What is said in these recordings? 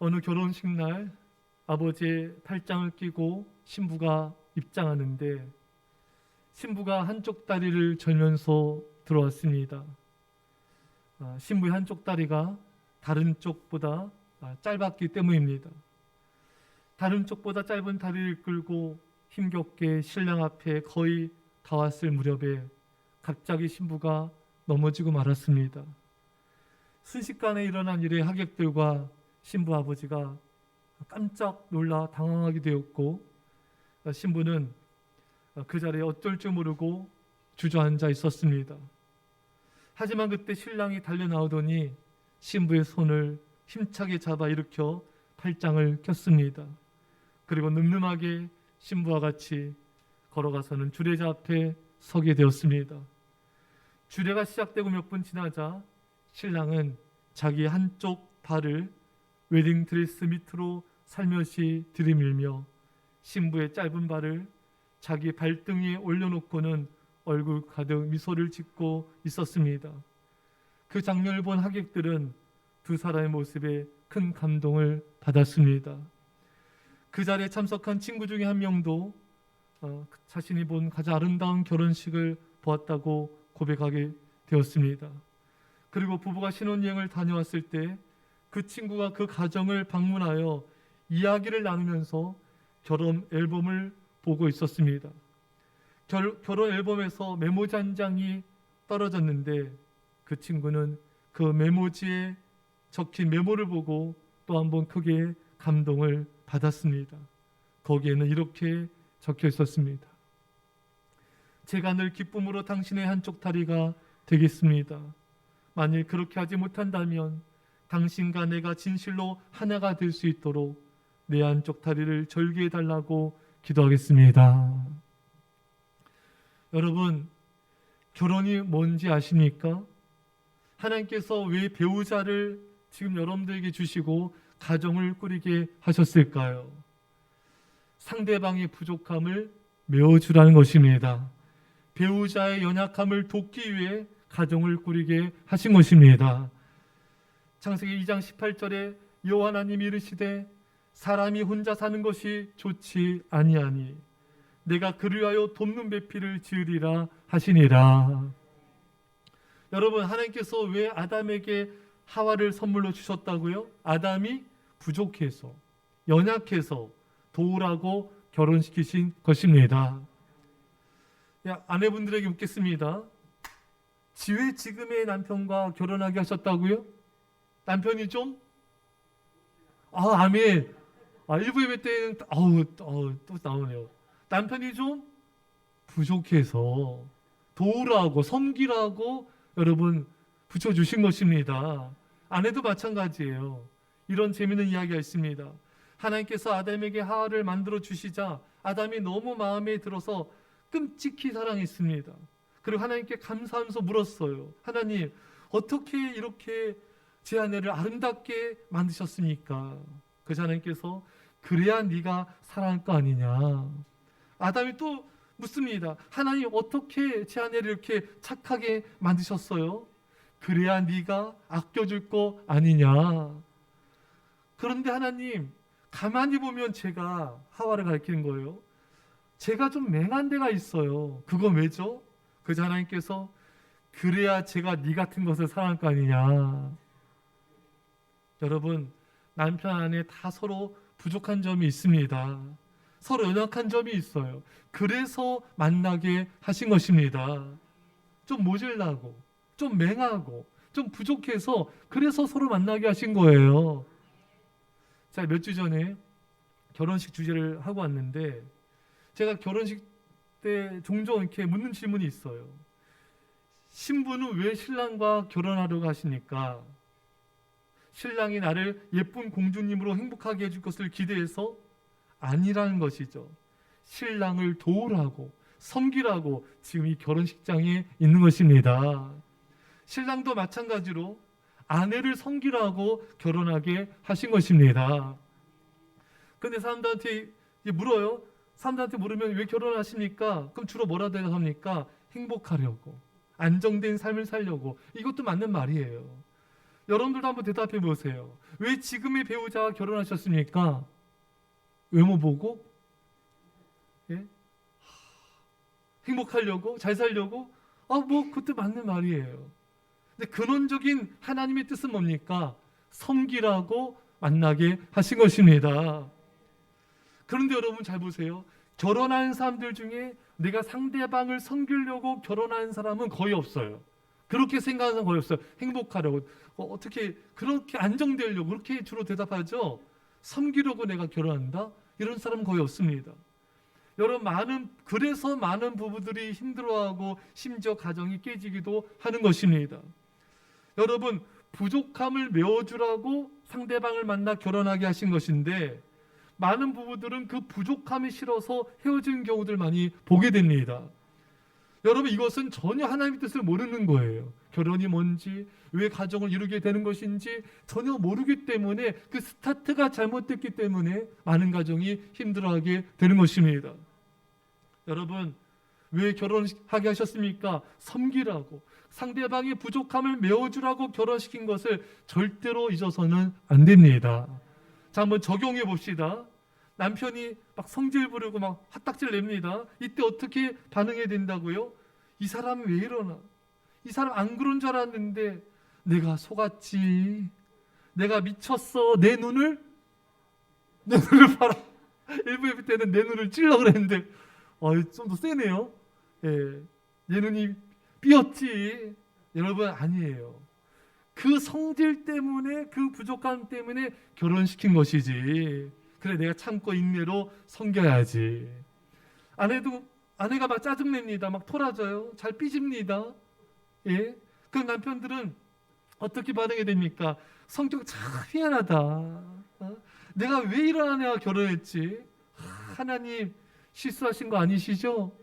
어느 결혼식 날 아버지의 팔짱을 끼고 신부가 입장하는데 신부가 한쪽 다리를 절면서 들어왔습니다. 신부의 한쪽 다리가 다른 쪽보다 짧았기 때문입니다. 다른 쪽보다 짧은 다리를 끌고 힘겹게 신랑 앞에 거의 다 왔을 무렵에 갑자기 신부가 넘어지고 말았습니다. 순식간에 일어난 일에 하객들과 신부 아버지가 깜짝 놀라 당황하게 되었고 신부는 그 자리에 어쩔 줄 모르고 주저앉아 있었습니다. 하지만 그때 신랑이 달려나오더니 신부의 손을 힘차게 잡아 일으켜 팔짱을 꼈습니다. 그리고 늠름하게 신부와 같이 걸어가서는 주례자 앞에 서게 되었습니다. 주례가 시작되고 몇 분 지나자 신랑은 자기 한쪽 발을 웨딩드레스 밑으로 살며시 들이밀며 신부의 짧은 발을 자기 발등에 올려놓고는 얼굴 가득 미소를 짓고 있었습니다. 그 장면을 본 하객들은 두 사람의 모습에 큰 감동을 받았습니다. 그 자리에 참석한 친구 중에 한 명도 자신이 본 가장 아름다운 결혼식을 보았다고 고백하게 되었습니다. 그리고 부부가 신혼여행을 다녀왔을 때 그 친구가 그 가정을 방문하여 이야기를 나누면서 결혼 앨범을 보고 있었습니다. 결혼 앨범에서 메모지 한 장이 떨어졌는데 그 친구는 그 메모지에 적힌 메모를 보고 또 한 번 크게 감동을 받았습니다. 거기에는 이렇게 적혀 있었습니다. 제가 늘 기쁨으로 당신의 한쪽 다리가 되겠습니다. 만일 그렇게 하지 못한다면 당신과 내가 진실로 하나가 될 수 있도록 내 한쪽 다리를 절개해 달라고 기도하겠습니다. 여러분, 결혼이 뭔지 아십니까? 하나님께서 왜 배우자를 지금 여러분들에게 주시고 가정을 꾸리게 하셨을까요? 상대방의 부족함을 메워주라는 것입니다. 배우자의 연약함을 돕기 위해 가정을 꾸리게 하신 것입니다. 창세기 2장 18절에 여호와 하나님이 이르시되 사람이 혼자 사는 것이 좋지 아니하니 내가 그를 위하여 돕는 배필을 지으리라 하시니라. 여러분, 하나님께서 왜 아담에게 하와를 선물로 주셨다고요? 아담이 부족해서 연약해서 도우라고 결혼시키신 것입니다. 아내분들에게 묻겠습니다. 왜 지금의 남편과 결혼하게 하셨다고요? 남편이 좀? 아멘. 일부 예배 때는 또 나오네요. 남편이 좀 부족해서 도우라고 섬기라고 여러분 붙여주신 것입니다. 아내도 마찬가지예요. 이런 재미있는 이야기가 있습니다. 하나님께서 아담에게 하와를 만들어 주시자 아담이 너무 마음에 들어서 끔찍히 사랑했습니다. 그리고 하나님께 감사하면서 물었어요. 하나님, 어떻게 이렇게 제 아내를 아름답게 만드셨습니까? 그래서 하나님께서 그래야 네가 사랑할 거 아니냐. 아담이 또 묻습니다. 하나님, 어떻게 제 아내를 이렇게 착하게 만드셨어요? 그래야 네가 아껴줄 거 아니냐. 그런데 하나님, 가만히 보면 제가 하와를 가리키는 거예요. 제가 좀 맹한 데가 있어요. 그건 왜죠? 그래서 하나님께서 그래야 제가 네 같은 것을 사랑할 거 아니냐. 여러분, 남편 아내 다 서로 부족한 점이 있습니다. 서로 연약한 점이 있어요. 그래서 만나게 하신 것입니다. 좀 모질라고, 좀 맹하고, 좀 부족해서 그래서 서로 만나게 하신 거예요. 자, 몇 주 전에 결혼식 주제를 하고 왔는데 제가 결혼식 때 종종 이렇게 묻는 질문이 있어요. 신부는 왜 신랑과 결혼하려고 하십니까? 신랑이 나를 예쁜 공주님으로 행복하게 해줄 것을 기대해서? 아니라는 것이죠. 신랑을 도우라고 섬기라고 지금 이 결혼식장에 있는 것입니다. 신랑도 마찬가지로 아내를 섬기라고 결혼하게 하신 것입니다. 그런데 사람들한테 물어요. 사람들한테 물으면 왜 결혼하십니까? 그럼 주로 뭐라 대답합니까? 행복하려고, 안정된 삶을 살려고. 이것도 맞는 말이에요. 여러분들도 한번 대답해 보세요. 왜 지금의 배우자와 결혼하셨습니까? 외모 보고? 예? 행복하려고? 잘 살려고? 그것도 맞는 말이에요. 근데 근원적인 하나님의 뜻은 뭡니까? 섬기라고 만나게 하신 것입니다. 그런데 여러분 잘 보세요. 결혼한 사람들 중에 내가 상대방을 섬기려고 결혼한 사람은 거의 없어요. 그렇게 생각하는 사람 거의 없어요. 행복하려고. 어떻게 그렇게 안정되려고 그렇게 주로 대답하죠. 섬기려고 내가 결혼한다? 이런 사람은 거의 없습니다. 여러분 그래서 많은 부부들이 힘들어하고 심지어 가정이 깨지기도 하는 것입니다. 여러분 부족함을 메워주라고 상대방을 만나 결혼하게 하신 것인데 많은 부부들은 그 부족함이 싫어서 헤어진 경우들 많이 보게 됩니다. 여러분 이것은 전혀 하나님의 뜻을 모르는 거예요. 결혼이 뭔지 왜 가정을 이루게 되는 것인지 전혀 모르기 때문에 그 스타트가 잘못됐기 때문에 많은 가정이 힘들어하게 되는 것입니다. 여러분 왜 결혼하게 하셨습니까? 섬기라고 상대방의 부족함을 메워주라고 결혼시킨 것을 절대로 잊어서는 안 됩니다. 자, 한번 적용해 봅시다. 남편이 막 성질 부르고 막 화딱지를 냅니다. 이때 어떻게 반응해야 된다고요? 이 사람이 왜 이러나? 이 사람 안 그런 줄 알았는데 내가 속았지. 내가 미쳤어. 내 눈을 봐라. 일부 예배 때는 내 눈을 찔러 그랬는데 좀 더 세네요. 예, 내 눈이 삐었지. 여러분 아니에요. 그 성질 때문에 그 부족함 때문에 결혼시킨 것이지. 그래 내가 참고 인내로 섬겨야지. 아내가 막 짜증냅니다. 막 토라져요. 잘 삐집니다. 예. 그 남편들은 어떻게 반응이 됩니까? 성격 참 희한하다. 내가 왜 이런 아내와 결혼했지? 하나님 실수하신 거 아니시죠?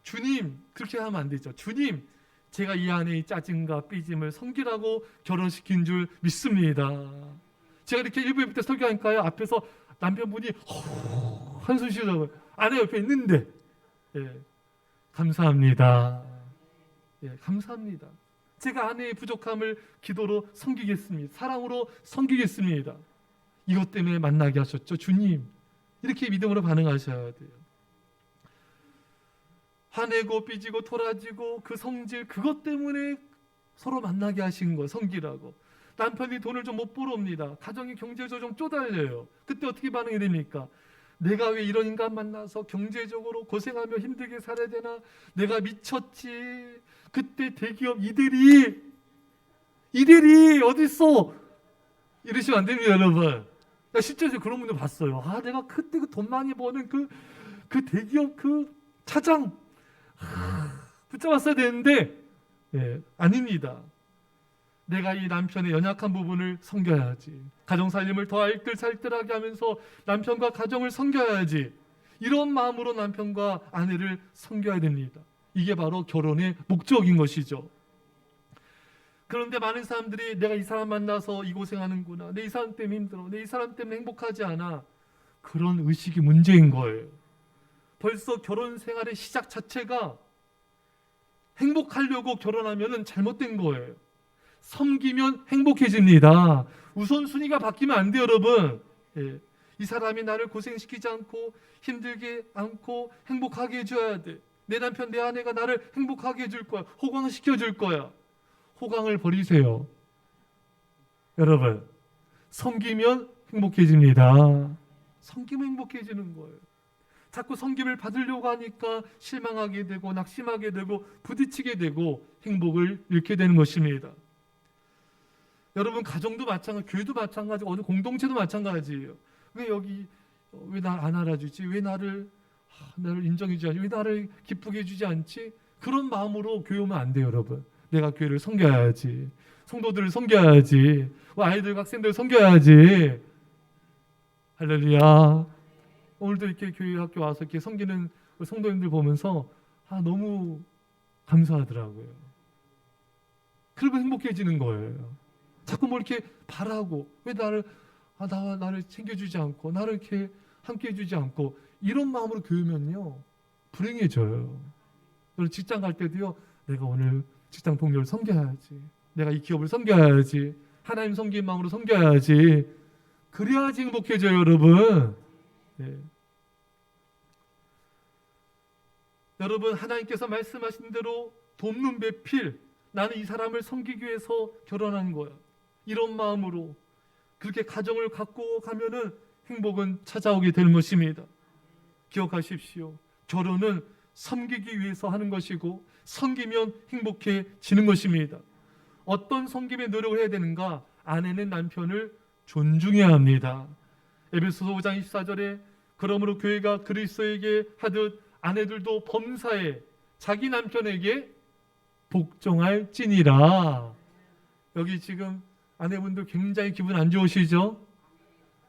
주님 그렇게 하면 안 되죠. 주님 제가 이 아내의 짜증과 삐짐을 섬기라고 결혼시킨 줄 믿습니다. 제가 이렇게 일부 예배 때 설교하니까요. 앞에서 남편분이 한숨 쉬더라고요. 아내 옆에 있는데 감사합니다. 감사합니다. 제가 아내의 부족함을 기도로 섬기겠습니다. 사랑으로 섬기겠습니다. 이것 때문에 만나게 하셨죠. 주님. 이렇게 믿음으로 반응하셔야 돼요. 화내고 삐지고 토라지고 그 성질 그것 때문에 서로 만나게 하신 거 섬기라고. 남편이 돈을 좀 못 벌어옵니다. 가정이 경제적으로 좀 쪼달려요. 그때 어떻게 반응이 됩니까? 내가 왜 이런 인간 만나서 경제적으로 고생하며 힘들게 살아야 되나? 내가 미쳤지. 그때 대기업 이대리 어딨어? 이러시면 안 됩니다, 여러분. 실제로 그런 분들 봤어요. 내가 그때 그 돈 많이 버는 그 대기업 그 차장 붙잡았어야 되는데 아닙니다. 내가 이 남편의 연약한 부분을 섬겨야지. 가정 살림을 더 알뜰살뜰하게 하면서 남편과 가정을 섬겨야지. 이런 마음으로 남편과 아내를 섬겨야 됩니다. 이게 바로 결혼의 목적인 것이죠. 그런데 많은 사람들이 내가 이 사람 만나서 이 고생하는구나. 내 이 사람 때문에 힘들어. 내 이 사람 때문에 행복하지 않아. 그런 의식이 문제인 거예요. 벌써 결혼 생활의 시작 자체가 행복하려고 결혼하면 잘못된 거예요. 섬기면 행복해집니다. 우선순위가 바뀌면 안 돼요, 여러분. 이 사람이 나를 고생시키지 않고 힘들게 않고 행복하게 해줘야 돼. 내 남편, 내 아내가 나를 행복하게 해줄 거야. 호강시켜줄 거야. 호강을 버리세요. 여러분, 섬기면 행복해집니다. 섬기면 행복해지는 거예요. 자꾸 섬김을 받으려고 하니까 실망하게 되고 낙심하게 되고 부딪히게 되고 행복을 잃게 되는 것입니다. 여러분 가정도 마찬가지, 교회도 마찬가지, 어느 공동체도 마찬가지예요. 왜 날 안 알아주지? 왜 나를 인정해주지 않지? 왜 나를 기쁘게 해주지 않지? 그런 마음으로 교회 오면 안 돼요, 여러분. 내가 교회를 섬겨야지. 성도들을 섬겨야지. 아이들, 학생들을 섬겨야지. 할렐루야. 오늘도 이렇게 교회 학교 와서 이렇게 섬기는 성도님들 보면서 너무 감사하더라고요. 그러면 행복해지는 거예요. 자꾸 뭐 이렇게 바라고 왜 나를 챙겨주지 않고 나를 이렇게 함께 해주지 않고 이런 마음으로 교회면요 불행해져요. 직장 갈 때도요 내가 오늘 직장 동료를 섬겨야지. 내가 이 기업을 섬겨야지. 하나님 섬긴 마음으로 섬겨야지. 그래야지 행복해져요, 여러분. 네. 여러분, 하나님께서 말씀하신 대로 돕는 배필, 나는 이 사람을 섬기기 위해서 결혼한 거야. 이런 마음으로 그렇게 가정을 갖고 가면은 행복은 찾아오게 될 것입니다. 기억하십시오. 결혼은 섬기기 위해서 하는 것이고 섬기면 행복해지는 것입니다. 어떤 섬김에 노력을 해야 되는가? 아내는 남편을 존중해야 합니다. 에베소서 5장 24절에 그러므로 교회가 그리스도에게 하듯 아내들도 범사에 자기 남편에게 복종할지니라. 여기 지금 아내분들 굉장히 기분 안 좋으시죠?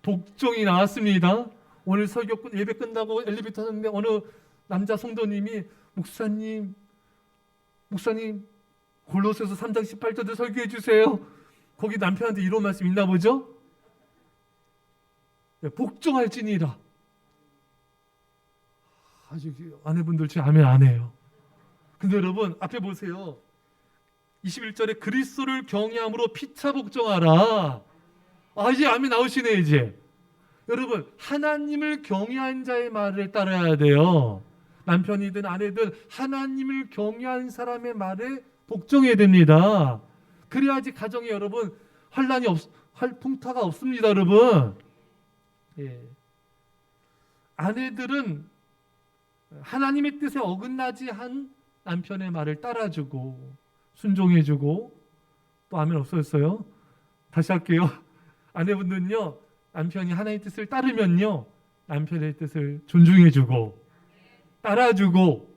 복종이 나왔습니다. 오늘 설교 예배 끝나고 엘리베이터 탔는데 어느 남자 성도님이 목사님 골로새서 3장 18절도 설교해 주세요. 거기 남편한테 이런 말씀 있나 보죠? 복종할지니라. 아직 아내분들 제 아멘 안 해요. 근데 여러분 앞에 보세요. 21절에 그리스도를 경외함으로 피차 복종하라. 이제 아멘 나오시네 이제. 여러분 하나님을 경외한 자의 말을 따라야 돼요. 남편이든 아내든 하나님을 경외한 사람의 말에 복종해야 됩니다. 그래야지 가정에 여러분 풍파가 없습니다, 여러분. 예. 아내들은 하나님의 뜻에 어긋나지 한 남편의 말을 따라주고 순종해주고 또 아멘 없어졌어요? 다시 할게요. 아내분들은요 남편이 하나님의 뜻을 따르면요 남편의 뜻을 존중해주고 따라주고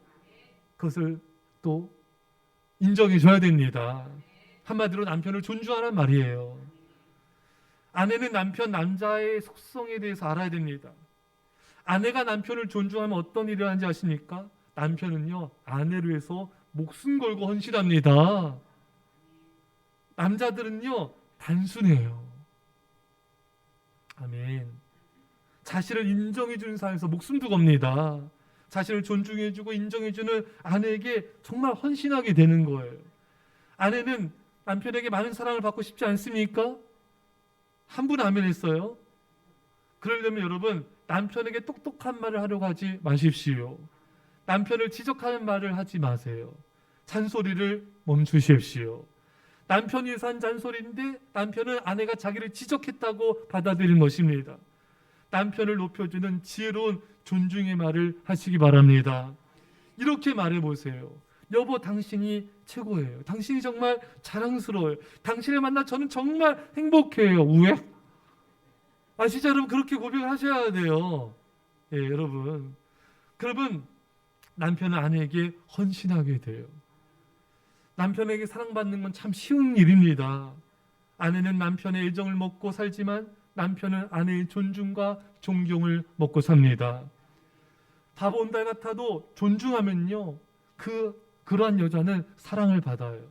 그것을 또 인정해줘야 됩니다. 한마디로 남편을 존중하란 말이에요. 아내는 남자의 속성에 대해서 알아야 됩니다. 아내가 남편을 존중하면 어떤 일을 하는지 아십니까? 남편은요 아내를 위해서 목숨 걸고 헌신합니다. 남자들은요 단순해요. 아멘. 자신을 인정해주는 사람에서 목숨도 겁니다. 자신을 존중해주고 인정해주는 아내에게 정말 헌신하게 되는 거예요. 아내는 남편에게 많은 사랑을 받고 싶지 않습니까? 한 분 아멘 했어요. 그러려면 여러분 남편에게 똑똑한 말을 하려고 하지 마십시오. 남편을 지적하는 말을 하지 마세요. 잔소리를 멈추십시오. 남편이 위해서 한 잔소리인데 남편은 아내가 자기를 지적했다고 받아들이는 것입니다. 남편을 높여주는 지혜로운 존중의 말을 하시기 바랍니다. 이렇게 말해보세요. 여보 당신이 최고예요. 당신이 정말 자랑스러워요. 당신을 만나 저는 정말 행복해요. 왜? 진짜 여러분 그렇게 고백을 하셔야 돼요. 예, 여러분. 그러면 남편은 아내에게 헌신하게 돼요. 남편에게 사랑받는 건 참 쉬운 일입니다. 아내는 남편의 애정을 먹고 살지만 남편은 아내의 존중과 존경을 먹고 삽니다. 바본달 같아도 존중하면요 그러한 여자는 사랑을 받아요.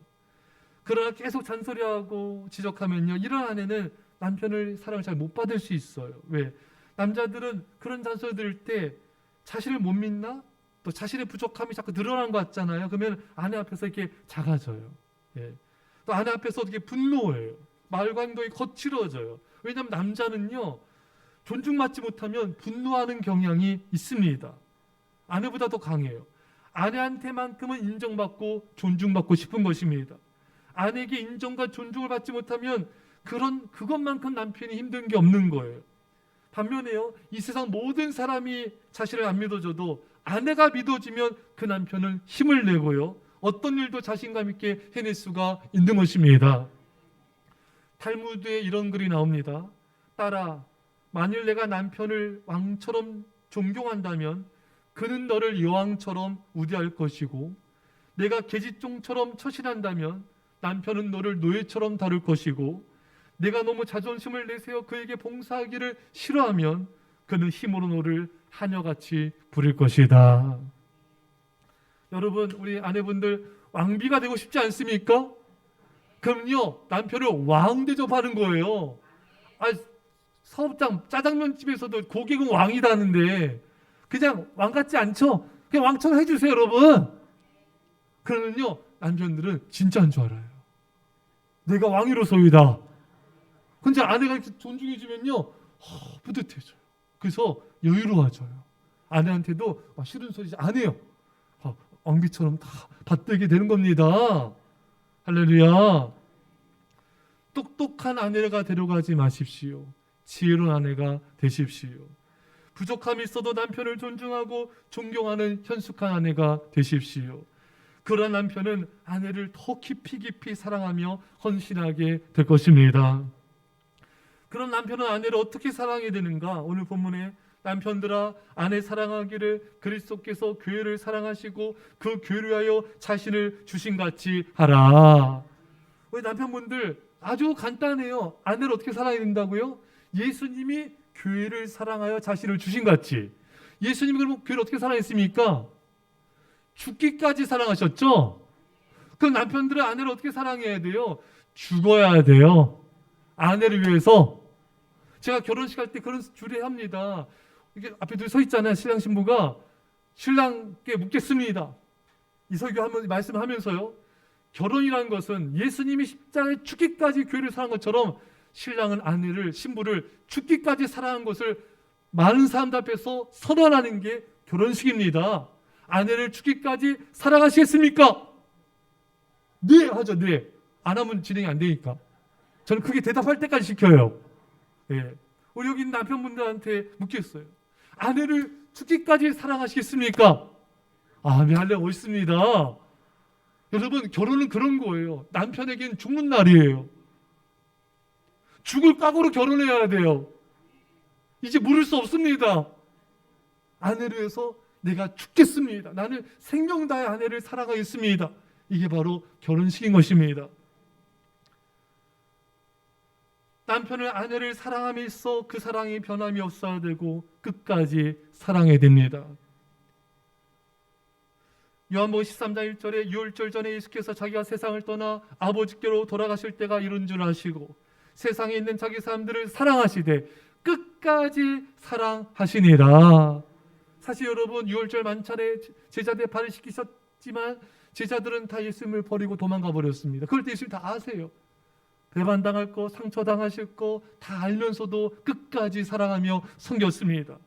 그러나 계속 잔소리하고 지적하면요 이런 아내는 남편을 사랑을 잘 못 받을 수 있어요. 왜? 남자들은 그런 잔소리 들을 때 자신을 못 믿나? 또 자신의 부족함이 자꾸 늘어난 것 같잖아요. 그러면 아내 앞에서 이렇게 작아져요. 예. 또 아내 앞에서 어떻게 분노해요. 말과 행동이 거칠어져요. 왜냐하면 남자는요 존중받지 못하면 분노하는 경향이 있습니다. 아내보다 더 강해요. 아내한테만큼은 인정받고 존중받고 싶은 것입니다. 아내에게 인정과 존중을 받지 못하면 그것만큼 남편이 힘든 게 없는 거예요. 반면에요 이 세상 모든 사람이 자신을 안 믿어줘도 아내가 믿어지면 그 남편은 힘을 내고요 어떤 일도 자신감 있게 해낼 수가 있는 것입니다. 탈무드에 이런 글이 나옵니다. 딸아, 만일 내가 남편을 왕처럼 존경한다면 그는 너를 여왕처럼 우대할 것이고 내가 계집종처럼 처신한다면 남편은 너를 노예처럼 다룰 것이고 내가 너무 자존심을 내세워 그에게 봉사하기를 싫어하면 그는 힘으로 너를 하녀같이 부릴 것이다. 여러분 우리 아내분들 왕비가 되고 싶지 않습니까? 그럼요 남편을 왕 대접하는 거예요. 사업장 짜장면집에서도 고객은 왕이라는데 그냥 왕 같지 않죠? 그냥 왕처럼 해주세요 여러분. 그러면요 남편들은 진짜인 줄 알아요. 내가 왕이로소이다. 근데 아내가 이렇게 존중해주면요, 뿌듯해져요. 그래서 여유로워져요. 아내한테도 싫은 소리 안 해요. 왕비처럼 다 받들게 되는 겁니다. 할렐루야. 똑똑한 아내가 데려가지 마십시오. 지혜로운 아내가 되십시오. 부족함이 있어도 남편을 존중하고 존경하는 현숙한 아내가 되십시오. 그런 남편은 아내를 더 깊이 사랑하며 헌신하게 될 것입니다. 그런 남편은 아내를 어떻게 사랑해야 되는가? 오늘 본문에 남편들아 아내 사랑하기를 그리스도께서 교회를 사랑하시고 그 교회를 위하여 자신을 주신 같이 하라. 우리 남편분들 아주 간단해요. 아내를 어떻게 사랑해야 된다고요? 예수님이 교회를 사랑하여 자신을 주신 같이. 예수님이 그럼 교회를 어떻게 사랑했습니까? 죽기까지 사랑하셨죠? 그럼 남편들은 아내를 어떻게 사랑해야 돼요? 죽어야 돼요. 아내를 위해서. 제가 결혼식 할 때 그런 주례합니다. 이게 앞에 둘 서 있잖아요. 신랑 신부가 신랑께 묻겠습니다. 이 설교하면서 말씀하면서요. 결혼이라는 것은 예수님이 십자가에 죽기까지 교회를 사랑한 것처럼 신랑은 아내를 신부를 죽기까지 사랑한 것을 많은 사람들 앞에서 선언하는 게 결혼식입니다. 아내를 죽기까지 사랑하시겠습니까? 네 하죠. 네. 안 하면 진행이 안 되니까. 저는 그게 대답할 때까지 시켜요. 예. 우리 여기 있는 남편분들한테 묻겠어요. 아내를 죽기까지 사랑하시겠습니까? 네, 하려고 있습니다. 여러분, 결혼은 그런 거예요. 남편에겐 죽는 날이에요. 죽을 각오로 결혼해야 돼요. 이제 물을 수 없습니다. 아내를 위해서 내가 죽겠습니다. 나는 생명 다해 아내를 사랑하겠습니다. 이게 바로 결혼식인 것입니다. 남편은 아내를 사랑함에 있어 그 사랑이 변함이 없어야 되고 끝까지 사랑해야 됩니다. 요한복음 13장 1절에 유월절 전에 예수께서 자기가 세상을 떠나 아버지께로 돌아가실 때가 이른 줄 아시고 세상에 있는 자기 사람들을 사랑하시되 끝까지 사랑하시니라. 사실 여러분 유월절 만찬에 제자들 발을 씻기셨지만 제자들은 다 예수님을 버리고 도망가 버렸습니다. 그럴 때 예수님 다 아세요. 배반당할 거, 상처당하실 거 다 알면서도 끝까지 사랑하며 섬겼습니다.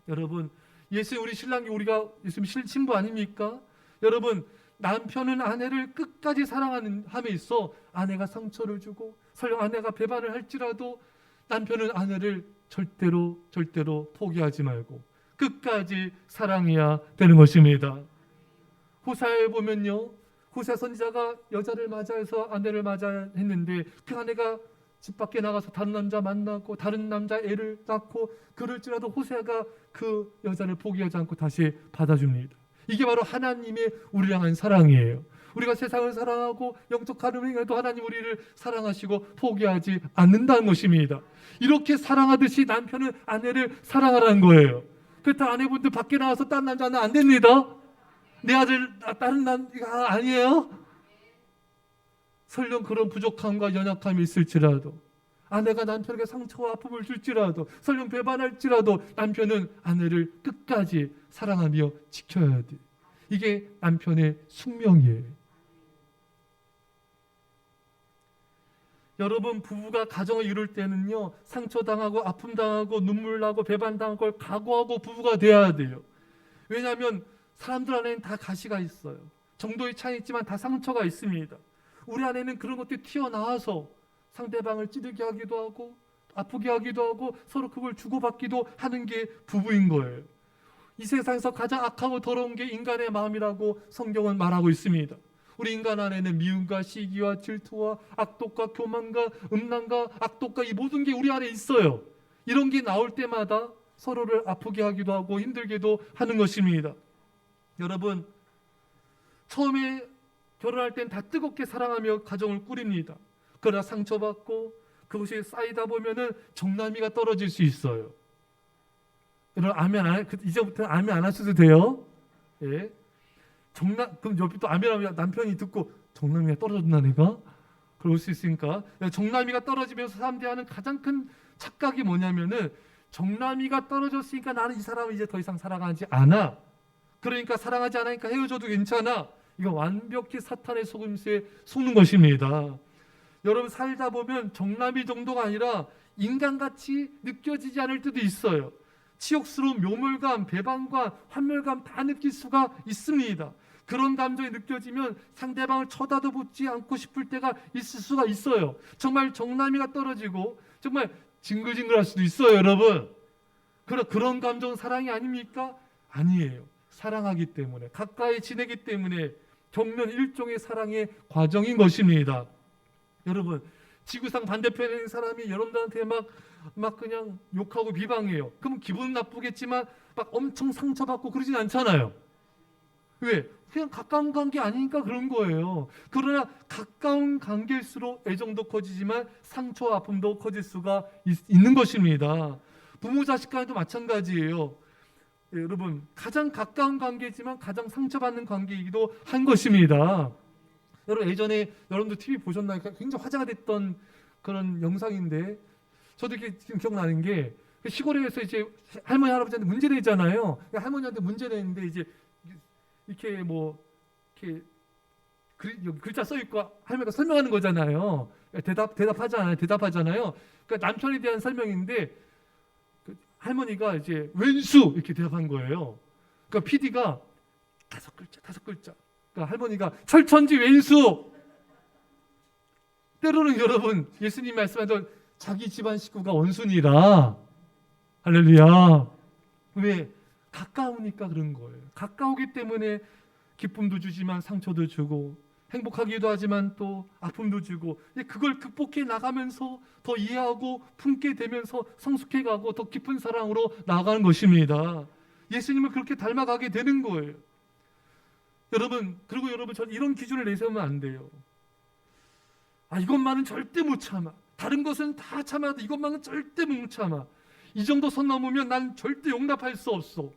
여러분, 예수님 우리 신랑이 우리가 예수님 신부 아닙니까? 여러분, 남편은 아내를 끝까지 사랑하는 함에 있어 아내가 상처를 주고 설령 아내가 배반을 할지라도 남편은 아내를 절대로 포기하지 말고 끝까지 사랑해야 되는 것입니다. 호사에 보면요, 호세 선지자가 여자를 맞아해서 아내를 맞아했는데 그 아내가 집 밖에 나가서 다른 남자 만나고 다른 남자 애를 낳고 그럴지라도 호세가 그 여자를 포기하지 않고 다시 받아줍니다. 이게 바로 하나님의 우리를 향한 사랑이에요. 우리가 세상을 사랑하고 영적 가름을 해도 하나님 우리를 사랑하시고 포기하지 않는다는 것입니다. 이렇게 사랑하듯이 남편은 아내를 사랑하라는 거예요. 그렇다면 아내분들 밖에 나와서 다른 남자는 안 됩니다. 내 아들 다른 남자가 아니에요. 설령 그런 부족함과 연약함이 있을지라도 아내가 남편에게 상처와 아픔을 줄지라도 설령 배반할지라도 남편은 아내를 끝까지 사랑하며 지켜야 돼. 이게 남편의 숙명이에요. 여러분, 부부가 가정을 이룰 때는요, 상처당하고 아픔당하고 눈물나고 배반당한 걸 각오하고 부부가 돼야 돼요. 왜냐하면 사람들 안에는 다 가시가 있어요. 정도의 차이 있지만 다 상처가 있습니다. 우리 안에는 그런 것들이 튀어나와서 상대방을 찌르게 하기도 하고 아프게 하기도 하고 서로 그걸 주고받기도 하는 게 부부인 거예요. 이 세상에서 가장 악하고 더러운 게 인간의 마음이라고 성경은 말하고 있습니다. 우리 인간 안에는 미움과 시기와 질투와 악독과 교만과 음란과 악독과 이 모든 게 우리 안에 있어요. 이런 게 나올 때마다 서로를 아프게 하기도 하고 힘들게도 하는 것입니다. 여러분, 처음에 결혼할 땐 다 뜨겁게 사랑하며 가정을 꾸립니다. 그러나 상처받고 그것이 쌓이다 보면은 정남이가 떨어질 수 있어요. 여러분, 이제부터 아멘 안 하셔도 돼요. 예. 그럼 옆에 또 아멘하면 남편이 듣고 정남이가 떨어졌나 내가? 그럴 수 있으니까 정남이가 떨어지면서 사람들이 하는 가장 큰 착각이 뭐냐면은 정남이가 떨어졌으니까 나는 이 사람을 이제 더 이상 사랑하지 않아. 그러니까 사랑하지 않으니까 헤어져도 괜찮아. 이거 완벽히 사탄의 속임수에 속는 것입니다. 여러분 살다 보면 정남이 정도가 아니라 인간같이 느껴지지 않을 때도 있어요. 치욕스러운 묘물감, 배반감, 환멸감 다 느낄 수가 있습니다. 그런 감정이 느껴지면 상대방을 쳐다도 보지 않고 싶을 때가 있을 수가 있어요. 정말 정남이가 떨어지고 정말 징글징글할 수도 있어요, 여러분. 그런 감정은 사랑이 아닙니까? 아니에요. 사랑하기 때문에, 가까이 지내기 때문에 겪는 일종의 사랑의 과정인 것입니다. 여러분, 지구상 반대편에 있는 사람이 여러분들한테 막 그냥 욕하고 비방해요. 그럼 기분 나쁘겠지만 막 엄청 상처받고 그러진 않잖아요. 왜? 그냥 가까운 관계 아니니까 그런 거예요. 그러나 가까운 관계일수록 애정도 커지지만 상처와 아픔도 커질 수가 있는 것입니다. 부모 자식 간에도 마찬가지예요. 예, 여러분, 가장 가까운 관계지만 가장 상처받는 관계이기도 한 것입니다. 여러분, 예전에 여러분들 TV 보셨나요? 굉장히 화제가 됐던 그런 영상인데, 저도 이렇게 지금 기억나는 게, 시골에서 이제 할머니 할아버지한테 문제 내잖아요. 할머니한테 문제 내는데 이제 이렇게 뭐 이렇게 글자 써 있고 할머니가 설명하는 거잖아요. 대답하잖아요. 그러니까 남편에 대한 설명인데 할머니가 이제 왼수 이렇게 대답한 거예요. 그러니까 PD가 다섯 글자. 그러니까 할머니가 철천지 왼수. 때로는 여러분 예수님 말씀하던 자기 집안 식구가 원수니라. 할렐루야. 왜? 가까우니까 그런 거예요. 가까우기 때문에 기쁨도 주지만 상처도 주고 행복하기도 하지만 또 아픔도 주고 그걸 극복해 나가면서 더 이해하고 품게 되면서 성숙해가고 더 깊은 사랑으로 나아가는 것입니다. 예수님을 그렇게 닮아가게 되는 거예요. 여러분, 그리고 여러분 전 이런 기준을 내세우면 안 돼요. 이것만은 절대 못 참아. 다른 것은 다 참아도 이것만은 절대 못 참아. 이 정도 선 넘으면 난 절대 용납할 수 없어.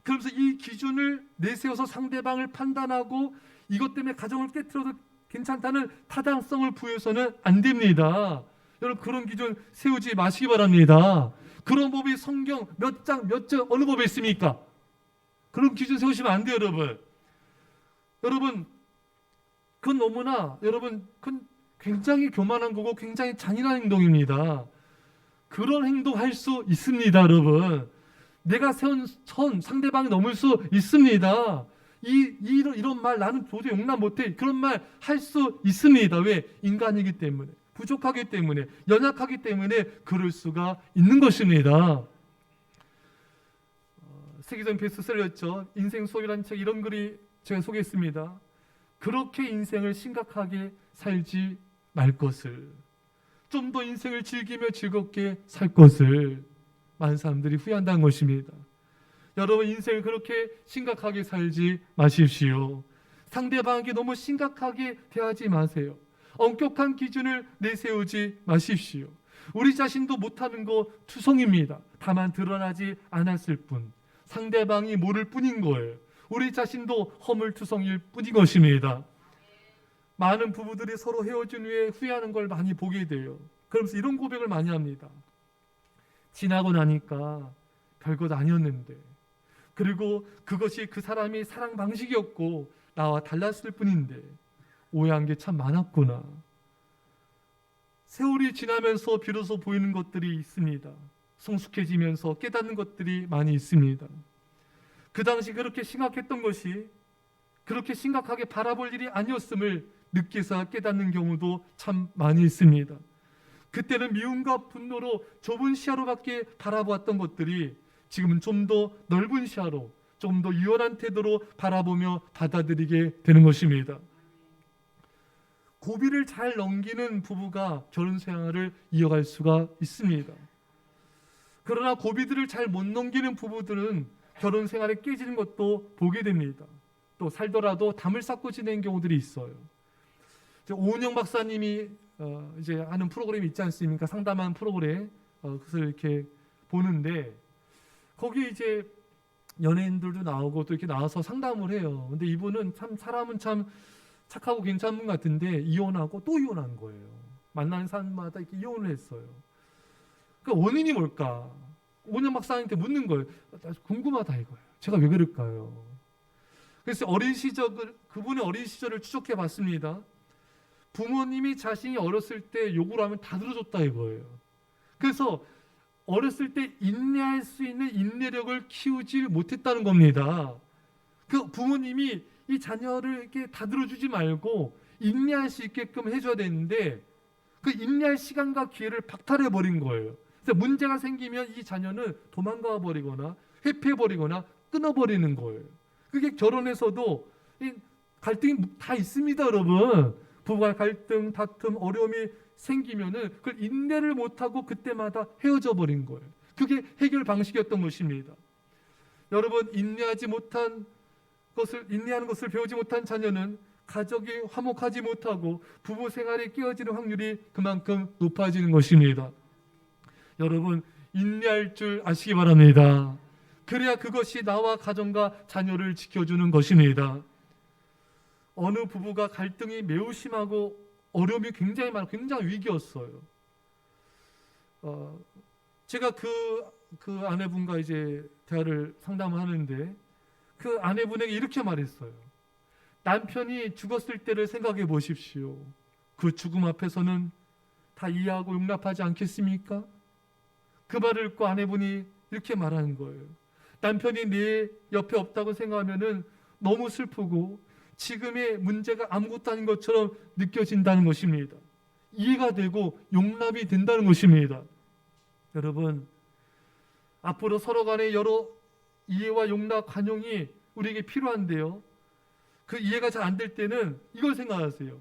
그러면서 이 기준을 내세워서 상대방을 판단하고 이것 때문에 가정을 깨트려도 괜찮다는 타당성을 부여해서는 안 됩니다. 여러분, 그런 기준 세우지 마시기 바랍니다. 그런 법이 성경 몇 장 어느 법에 있습니까? 그런 기준 세우시면 안 돼요, 여러분. 여러분, 그건 너무나 그건 굉장히 교만한 거고 굉장히 잔인한 행동입니다. 그런 행동할 수 있습니다, 여러분. 내가 세운 선 상대방이 넘을 수 있습니다. 이런 말 나는 도저히 용납 못해. 그런 말 할 수 있습니다. 왜? 인간이기 때문에, 부족하기 때문에, 연약하기 때문에 그럴 수가 있는 것입니다. 세계적인 베스트셀러였죠. 인생 수업이라는 책, 이런 글이 제가 소개했습니다. 그렇게 인생을 심각하게 살지 말 것을, 좀 더 인생을 즐기며 즐겁게 살 것을 많은 사람들이 후회한다는 것입니다. 여러분, 인생을 그렇게 심각하게 살지 마십시오. 상대방에게 너무 심각하게 대하지 마세요. 엄격한 기준을 내세우지 마십시오. 우리 자신도 못하는 거 투성입니다. 다만 드러나지 않았을 뿐, 상대방이 모를 뿐인 거예요. 우리 자신도 허물투성일 뿐인 것입니다. 많은 부부들이 서로 헤어진 후에 후회하는 걸 많이 보게 돼요. 그러면서 이런 고백을 많이 합니다. 지나고 나니까 별것 아니었는데, 그리고 그것이 그 사람이 사랑 방식이었고 나와 달랐을 뿐인데 오해한 게 참 많았구나. 세월이 지나면서 비로소 보이는 것들이 있습니다. 성숙해지면서 깨닫는 것들이 많이 있습니다. 그 당시 그렇게 심각했던 것이 그렇게 심각하게 바라볼 일이 아니었음을 늦게서 깨닫는 경우도 참 많이 있습니다. 그때는 미움과 분노로 좁은 시야로밖에 바라보았던 것들이 지금은 좀 더 넓은 시야로, 좀 더 유연한 태도로 바라보며 받아들이게 되는 것입니다. 고비를 잘 넘기는 부부가 결혼 생활을 이어갈 수가 있습니다. 그러나 고비들을 잘 못 넘기는 부부들은 결혼 생활에 깨지는 것도 보게 됩니다. 또 살더라도 담을 쌓고 지내는 경우들이 있어요. 오은영 박사님이 이제 하는 프로그램이 있지 않습니까? 상담하는 프로그램, 그것을 이렇게 보는데 거기 이제 연예인들도 나오고 또 이렇게 나와서 상담을 해요. 근데 이분은 참 사람은 참 착하고 괜찮은 분 같은데 이혼하고 또 이혼한 거예요. 만나는 사람마다 이렇게 이혼을 했어요. 그 원인이 뭘까? 오은영 박사님한테 묻는 거예요. 궁금하다 이거예요. 제가 왜 그럴까요? 그래서 그분의 어린 시절을 추적해 봤습니다. 부모님이 자신이 어렸을 때 요구를 하면 다 들어줬다 이거예요. 그래서 어렸을 때 인내할 수 있는 인내력을 키우지 못했다는 겁니다. 그 부모님이 이 자녀를 이렇게 다 들어주지 말고 인내할 수 있게끔 해줘야 되는데 그 인내할 시간과 기회를 박탈해 버린 거예요. 그래서 문제가 생기면 이 자녀는 도망가 버리거나 회피해 버리거나 끊어 버리는 거예요. 그게 결혼에서도 이 갈등이 다 있습니다, 여러분. 부부간 갈등, 다툼, 어려움이 생기면은 그걸 인내를 못하고 그때마다 헤어져 버린 거예요. 그게 해결 방식이었던 것입니다. 여러분, 인내하는 것을 배우지 못한 자녀는 가족이 화목하지 못하고 부부 생활이 깨어지는 확률이 그만큼 높아지는 것입니다. 여러분, 인내할 줄 아시기 바랍니다. 그래야 그것이 나와 가정과 자녀를 지켜주는 것입니다. 어느 부부가 갈등이 매우 심하고 어려움이 굉장히 많고 굉장히 위기였어요. 제가 그 아내분과 이제 대화를 상담을 하는데 그 아내분에게 이렇게 말했어요. 남편이 죽었을 때를 생각해 보십시오. 그 죽음 앞에서는 다 이해하고 용납하지 않겠습니까? 그 말을 듣고 아내분이 이렇게 말하는 거예요. 남편이 내 옆에 없다고 생각하면은 너무 슬프고 지금의 문제가 아무것도 아닌 것처럼 느껴진다는 것입니다. 이해가 되고 용납이 된다는 것입니다. 여러분, 앞으로 서로 간의 여러 이해와 용납, 관용이 우리에게 필요한데요. 그 이해가 잘 안 될 때는 이걸 생각하세요.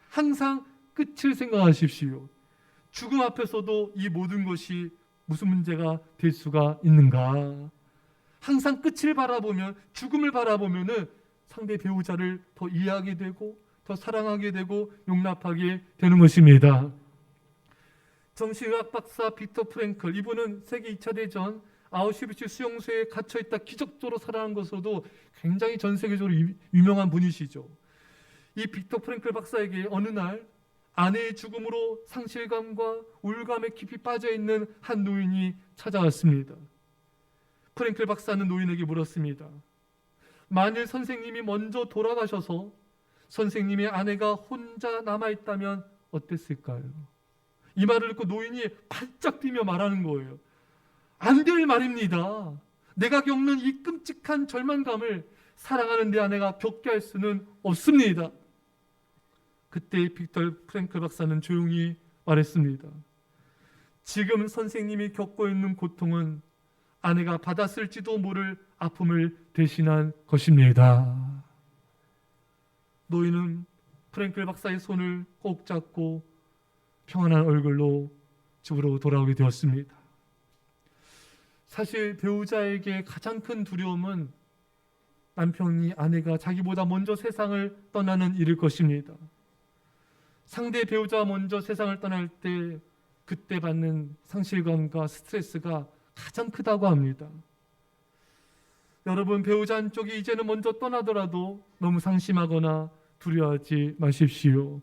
항상 끝을 생각하십시오. 죽음 앞에서도 이 모든 것이 무슨 문제가 될 수가 있는가? 항상 끝을 바라보면, 죽음을 바라보면은 상대 배우자를 더 이해하게 되고 더 사랑하게 되고 용납하게 되는 것입니다. 정신의학 박사 빅터 프랭클, 이분은 세계 2차 대전 아우슈비츠 수용소에 갇혀있다 기적적으로 살아난 것으로도 굉장히 전 세계적으로 유명한 분이시죠. 이 빅터 프랭클 박사에게 어느 날 아내의 죽음으로 상실감과 우울감에 깊이 빠져있는 한 노인이 찾아왔습니다. 프랭클 박사는 노인에게 물었습니다. 만일 선생님이 먼저 돌아가셔서 선생님의 아내가 혼자 남아있다면 어땠을까요? 이 말을 듣고 노인이 발짝 뛰며 말하는 거예요. 안 될 말입니다. 내가 겪는 이 끔찍한 절망감을 사랑하는 내 아내가 겪게 할 수는 없습니다. 그때 빅터 프랭클 박사는 조용히 말했습니다. 지금 선생님이 겪고 있는 고통은 아내가 받았을지도 모를 아픔을 대신한 것입니다. 노인은 프랭클 박사의 손을 꼭 잡고 평안한 얼굴로 집으로 돌아오게 되었습니다. 사실 배우자에게 가장 큰 두려움은 남편이 아내가 자기보다 먼저 세상을 떠나는 일일 것입니다. 상대 배우자가 먼저 세상을 떠날 때 그때 받는 상실감과 스트레스가 가장 크다고 합니다. 여러분, 배우자 한쪽이 이제는 먼저 떠나더라도 너무 상심하거나 두려워하지 마십시오.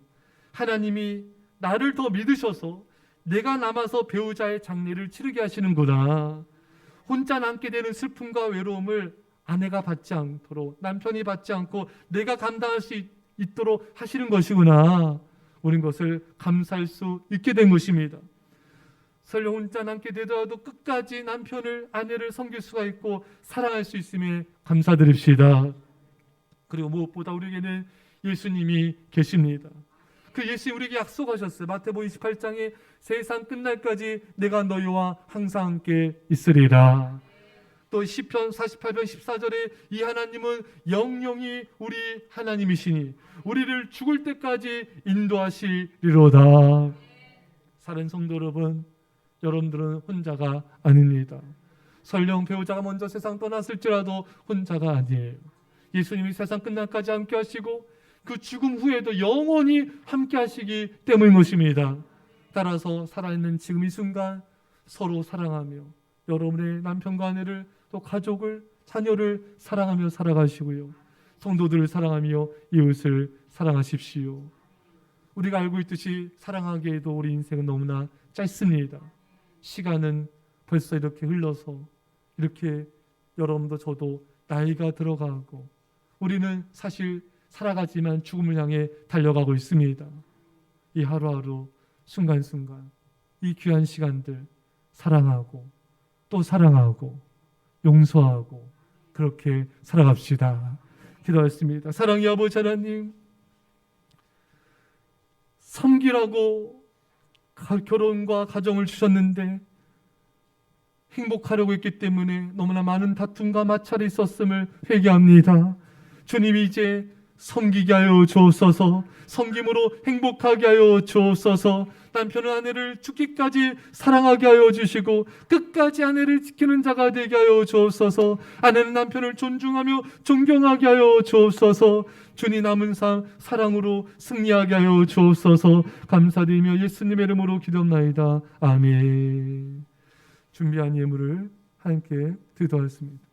하나님이 나를 더 믿으셔서 내가 남아서 배우자의 장례를 치르게 하시는구나. 혼자 남게 되는 슬픔과 외로움을 아내가 받지 않도록, 남편이 받지 않고 내가 감당할 수 있도록 하시는 것이구나. 우린 것을 감사할 수 있게 된 것입니다. 설령 혼자 남게 되더라도 끝까지 남편을, 아내를 섬길 수가 있고 사랑할 수 있음에 감사드립시다. 그리고 무엇보다 우리에게는 예수님이 계십니다. 그 예수님 우리에게 약속하셨어요. 마태복음 28장에 세상 끝날까지 내가 너희와 항상 함께 있으리라. 또 시편 48편 14절에 이 하나님은 영영이 우리 하나님이시니 우리를 죽을 때까지 인도하시리로다. 사랑하는 성도 여러분, 여러분들은 혼자가 아닙니다. 설령 배우자가 먼저 세상 떠났을지라도 혼자가 아니에요. 예수님이 세상 끝날까지 함께 하시고 그 죽음 후에도 영원히 함께 하시기 때문인 것입니다. 따라서 살아있는 지금 이 순간 서로 사랑하며 여러분의 남편과 아내를, 또 가족을, 자녀를 사랑하며 살아가시고요. 성도들을 사랑하며 이웃을 사랑하십시오. 우리가 알고 있듯이 사랑하기에도 우리 인생은 너무나 짧습니다. 시간은 벌써 이렇게 흘러서 이렇게 여러분도 저도 나이가 들어가고 우리는 사실 살아가지만 죽음을 향해 달려가고 있습니다. 이 하루하루 순간순간 이 귀한 시간들 사랑하고 또 사랑하고 용서하고 그렇게 살아갑시다. 기도하겠습니다. 사랑의 아버지 하나님, 섬기라고 결혼과 가정을 주셨는데 행복하려고 했기 때문에 너무나 많은 다툼과 마찰이 있었음을 회개합니다. 주님, 이제 섬기게 하여 주옵소서. 섬김으로 행복하게 하여 주옵소서. 남편은 아내를 죽기까지 사랑하게 하여 주시고 끝까지 아내를 지키는 자가 되게 하여 주옵소서. 아내는 남편을 존중하며 존경하게 하여 주옵소서. 주님, 남은 삶 사랑으로 승리하게 하여 주옵소서. 감사드리며 예수님의 이름으로 기도합나이다. 아멘. 준비한 예물을 함께 드리도록 하겠습니다.